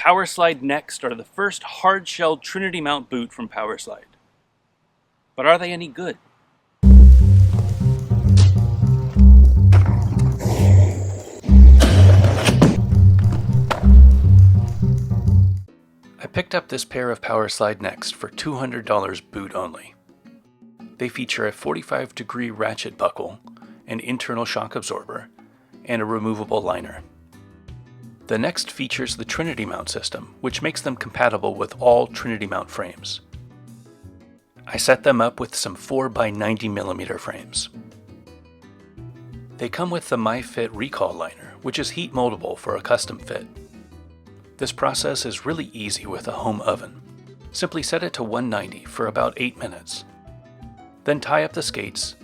Powerslide Next are the first hard-shell Trinity mount boot from Powerslide. But are they any good? I picked up this pair of Powerslide Next for $200 boot only. They feature a 45-degree ratchet buckle, an internal shock absorber, and a removable liner. The Next features the Trinity mount system, which makes them compatible with all Trinity mount frames. I set them up with some 4x90mm frames. They come with the MyFit recall liner, which is heat moldable for a custom fit. This process is really easy with a home oven. Simply set it to 190 for about 8 minutes. Then tie up the skates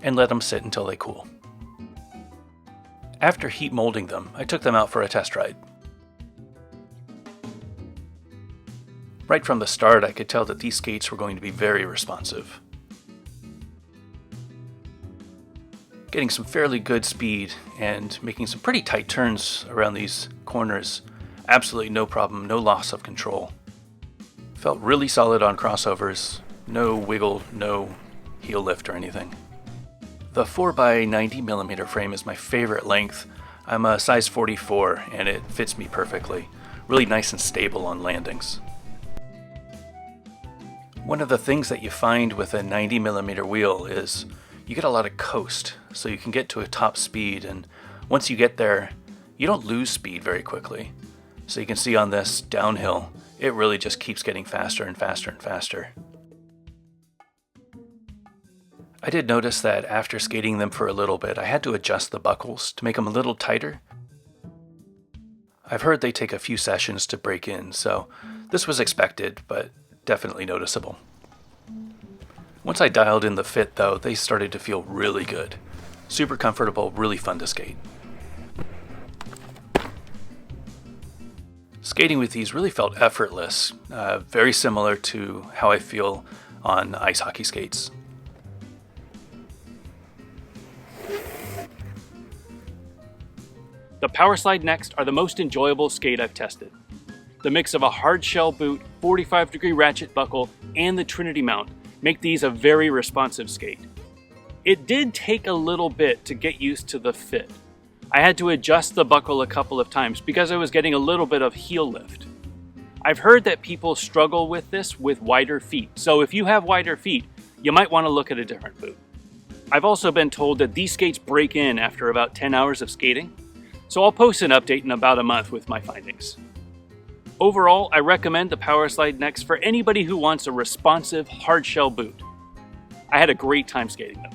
and let them sit until they cool. After heat molding them, I took them out for a test ride. Right from the start, I could tell that these skates were going to be very responsive. Getting some fairly good speed and making some pretty tight turns around these corners. Absolutely no problem, no loss of control. Felt really solid on crossovers, no wiggle, no heel lift or anything. The 4x90mm frame is my favorite length. I'm a size 44 and it fits me perfectly. Really nice and stable on landings. One of the things that you find with a 90mm wheel is you get a lot of coast, so you can get to a top speed, and once you get there, you don't lose speed very quickly. So you can see on this downhill, it really just keeps getting faster and faster and faster. I did notice that after skating them for a little bit, I had to adjust the buckles to make them a little tighter. I've heard they take a few sessions to break in, so this was expected, but definitely noticeable. Once I dialed in the fit though, they started to feel really good. Super comfortable, really fun to skate. Skating with these really felt effortless, very similar to how I feel on ice hockey skates. The Powerslide Next are the most enjoyable skate I've tested. The mix of a hard shell boot, 45-degree ratchet buckle, and the Trinity mount make these a very responsive skate. It did take a little bit to get used to the fit. I had to adjust the buckle a couple of times because I was getting a little bit of heel lift. I've heard that people struggle with this with wider feet, so if you have wider feet, you might want to look at a different boot. I've also been told that these skates break in after about 10 hours of skating, so I'll post an update in about a month with my findings. Overall, I recommend the Powerslide Next for anybody who wants a responsive hard shell boot. I had a great time skating them.